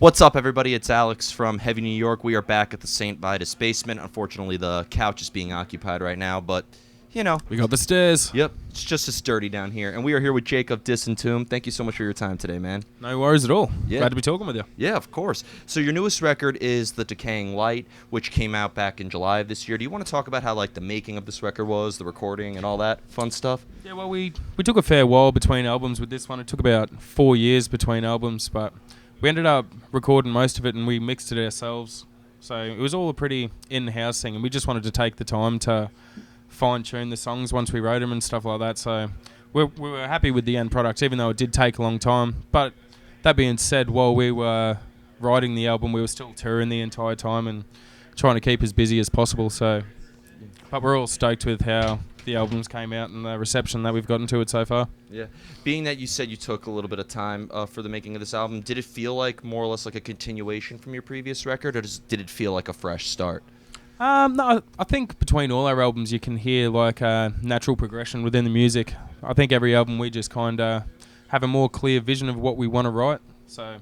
What's up, everybody? It's Alex from Heavy New York. We are back at the St. Vitus basement. Unfortunately, the couch is being occupied right now, but, you know. We got the stairs. Yep, it's just as dirty down here. And we are here with Jake of Disentomb. Thank you so much for your time today, man. No worries at all. Yeah. Glad to be talking with you. Yeah, of course. So your newest record is The Decaying Light, which came out back in July of this year. Do you want to talk about how, the making of this record was, the recording, and all that fun stuff? Yeah, well, we took a fair while between albums with this one. It took about 4 years between albums, but we ended up recording most of it and we mixed it ourselves. So it was all a pretty in-house thing, and we just wanted to take the time to fine-tune the songs once we wrote them and stuff like that. So we were happy with the end product, even though it did take a long time. But that being said, while we were writing the album, we were still touring the entire time and trying to keep as busy as possible. So, but we're all stoked with how the albums came out and the reception that we've gotten to it so far. Yeah. Being that you said you took a little bit of time for the making of this album, did it feel like more or less like a continuation from your previous record, or did it feel like a fresh start? No, I think between all our albums you can hear like a natural progression within the music. I think every album we just kind of have a more clear vision of what we want to write. So,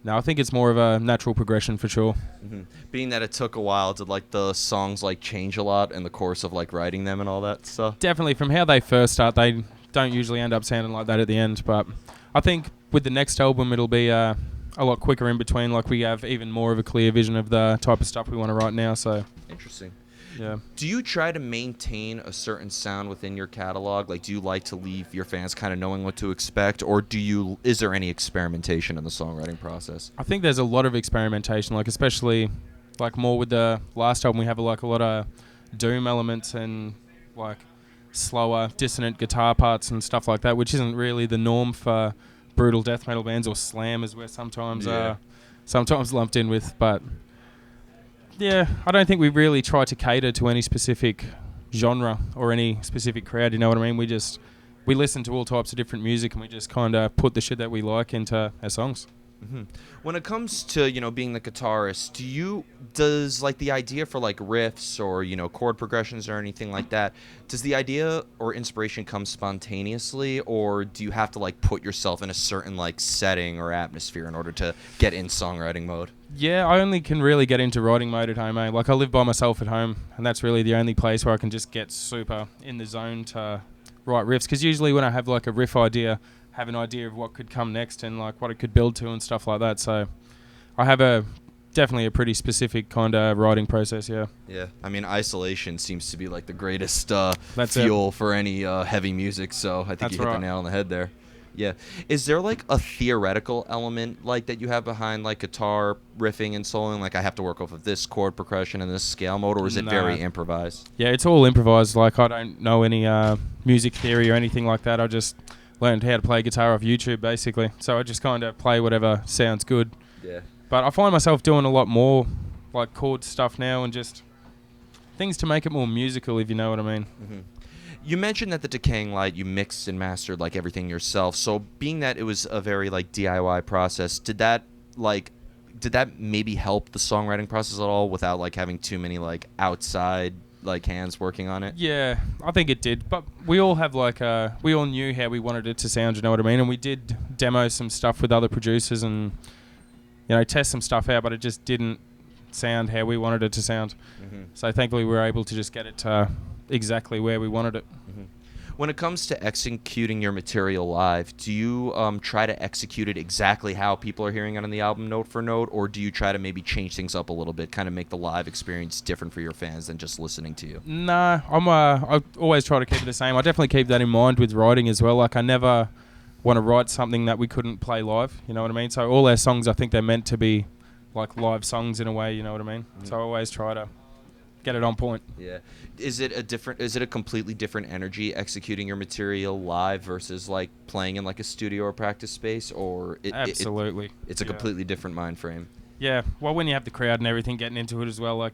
no, I think it's more of a natural progression for sure. Mm-hmm. Being that it took a while, did the songs change a lot in the course of writing them and all that stuff? Definitely, from how they first start, they don't usually end up sounding like that at the end. But I think with the next album, it'll be a lot quicker in between. We have even more of a clear vision of the type of stuff we want to write now. So interesting. Yeah. Do you try to maintain a certain sound within your catalog? Do you like to leave your fans kind of knowing what to expect, or is there any experimentation in the songwriting process? I think there's a lot of experimentation, especially more with the last album. We have a lot of doom elements and slower dissonant guitar parts and stuff like that, which isn't really the norm for brutal death metal bands, or slam as we're sometimes lumped in with. But yeah, I don't think we really try to cater to any specific genre or any specific crowd, you know what I mean? We listen to all types of different music, and we just kind of put the shit that we like into our songs. Mm-hmm. When it comes to being the guitarist, does the idea for riffs or chord progressions or anything like that, does the idea or inspiration come spontaneously, or do you have to put yourself in a certain setting or atmosphere in order to get in songwriting mode? Yeah, I only can really get into writing mode at home. I live by myself at home, and that's really the only place where I can just get super in the zone to write riffs. Because usually when I have a riff idea, have an idea of what could come next and what it could build to and stuff like that. So I have definitely a pretty specific kind of writing process. Yeah. Yeah. I mean, isolation seems to be the greatest That's fuel for any heavy music. So I think That's you hit right. the nail on the head there. Yeah. Is there a theoretical element that you have behind guitar riffing and soloing? I have to work off of this chord progression and this scale mode, or is it very improvised? Yeah, it's all improvised. I don't know any music theory or anything like that. I just learned how to play guitar off YouTube, basically. So I just kind of play whatever sounds good. Yeah. But I find myself doing a lot more chord stuff now and just things to make it more musical, if you know what I mean. Mm-hmm. You mentioned that the Decaying Light, you mixed and mastered everything yourself. So being that it was a very DIY process, did that maybe help the songwriting process at all without having too many outside hands working on it? Yeah, I think it did. But we all have we all knew how we wanted it to sound, you know what I mean? And we did demo some stuff with other producers and test some stuff out, but it just didn't sound how we wanted it to sound. Mm-hmm. So thankfully we were able to just get it to exactly where we wanted it. Mm-hmm. When it comes to executing your material live, do you try to execute it exactly how people are hearing it on the album note for note, or do you try to maybe change things up a little bit, kind of make the live experience different for your fans than just listening to you? Nah, I always try to keep it the same. I definitely keep that in mind with writing as well. I never want to write something that we couldn't play live, you know what I mean? So all our songs, I think they're meant to be live songs in a way, you know what I mean? Mm-hmm. So I always try to get it on point. Yeah. Is it a completely different energy executing your material live versus playing in a studio or practice space, or Absolutely. It's a completely different mind frame? Yeah. Well, when you have the crowd and everything getting into it as well,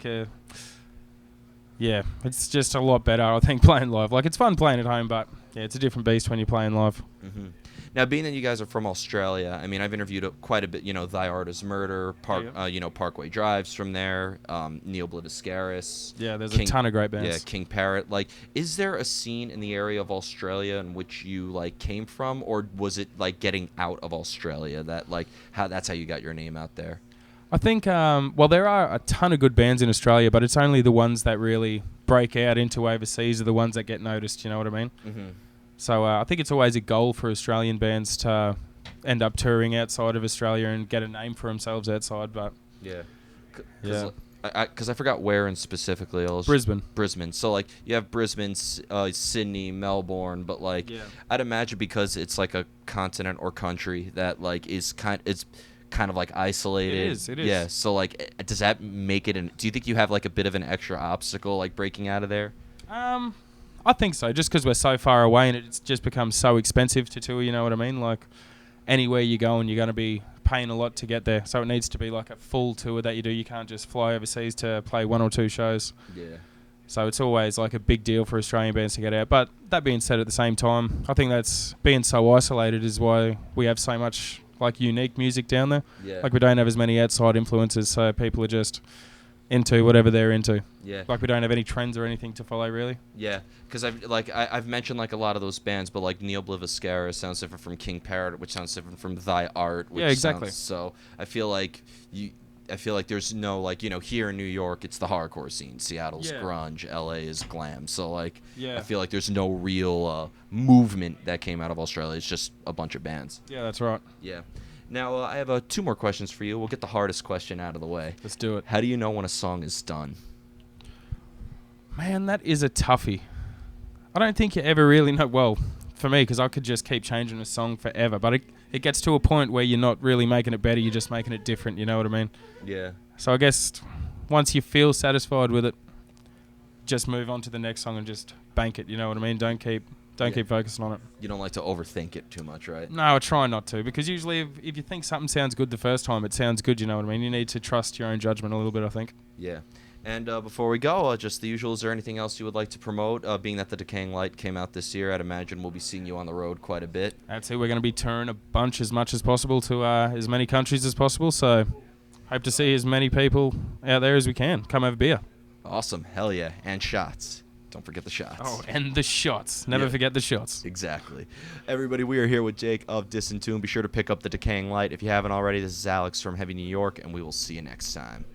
Yeah, it's just a lot better, I think, playing live. Like, it's fun playing at home, but yeah, it's a different beast when you're playing live. Hmm. Now, being that you guys are from Australia, I mean, I've interviewed quite a bit. Thy Art Is Murder, Yeah. Parkway Drives from there, Neil Blittiscaris, Yeah, there's a King, ton of great yeah, bands. King Parrot. Like, is there a scene in the area of Australia in which you like came from, or was it like getting out of Australia that like that's how you got your name out there? I think, well, there are a ton of good bands in Australia, but it's only the ones that really break out into overseas are the ones that get noticed, you know what I mean? Mm-hmm. So I think it's always a goal for Australian bands to end up touring outside of Australia and get a name for themselves outside, but Yeah. yeah. Because I forgot where in specifically. Brisbane. Brisbane. So like you have Brisbane, Sydney, Melbourne, but like Yeah. I'd imagine because it's like a continent or country that like it's kind of like isolated. It is. Yeah. So like, does that make it? Do you think you have like a bit of an extra obstacle like breaking out of there? I think so, just because we're so far away and it's just become so expensive to tour, you know what I mean? Like, anywhere you go and you're going to be paying a lot to get there. So it needs to be like a full tour that you do. You can't just fly overseas to play 1 or 2 shows. Yeah. So it's always like a big deal for Australian bands to get out. But that being said, at the same time, I think that's being so isolated is why we have so much like unique music down there. Yeah. Like we don't have as many outside influences, so people are just into whatever they're into. Yeah. Like we don't have any trends or anything to follow, really. Yeah, because I've mentioned like a lot of those bands, but like Neil Blittiscaris sounds different from King Parrot, which sounds different from Thy Art. Which Yeah, exactly. So I feel like there's no like here in New York it's the hardcore scene, Seattle's Yeah. grunge, LA is glam. So like Yeah. I feel like there's no real movement that came out of Australia. It's just a bunch of bands. Yeah, that's right. Yeah. Now I have 2 more questions for you. We'll get the hardest question out of the way. Let's do it. How do you know when a song is done? Man, that is a toughie. I don't think you ever really know. Well, for me, because I could just keep changing a song forever. But it gets to a point where you're not really making it better. You're just making it different. You know what I mean? Yeah. So I guess once you feel satisfied with it, just move on to the next song and just bank it. You know what I mean? Don't keep focusing on it. You don't like to overthink it too much, right? No, I try not to, because usually if you think something sounds good the first time, it sounds good, you know what I mean? You need to trust your own judgment a little bit, I think. Yeah. And before we go, just the usual, is there anything else you would like to promote? Being that the Decaying Light came out this year, I'd imagine we'll be seeing you on the road quite a bit. That's it. We're going to be touring a bunch as much as possible to as many countries as possible, so hope to see as many people out there as we can. Come over beer. Awesome. Hell yeah. And shots. Don't forget the shots. Oh, and the shots. Never Yeah. forget the shots. Exactly. Everybody, we are here with Jake of Disentomb. Be sure to pick up the Decaying Light if you haven't already. This is Alex from Heavy New York, and we will see you next time.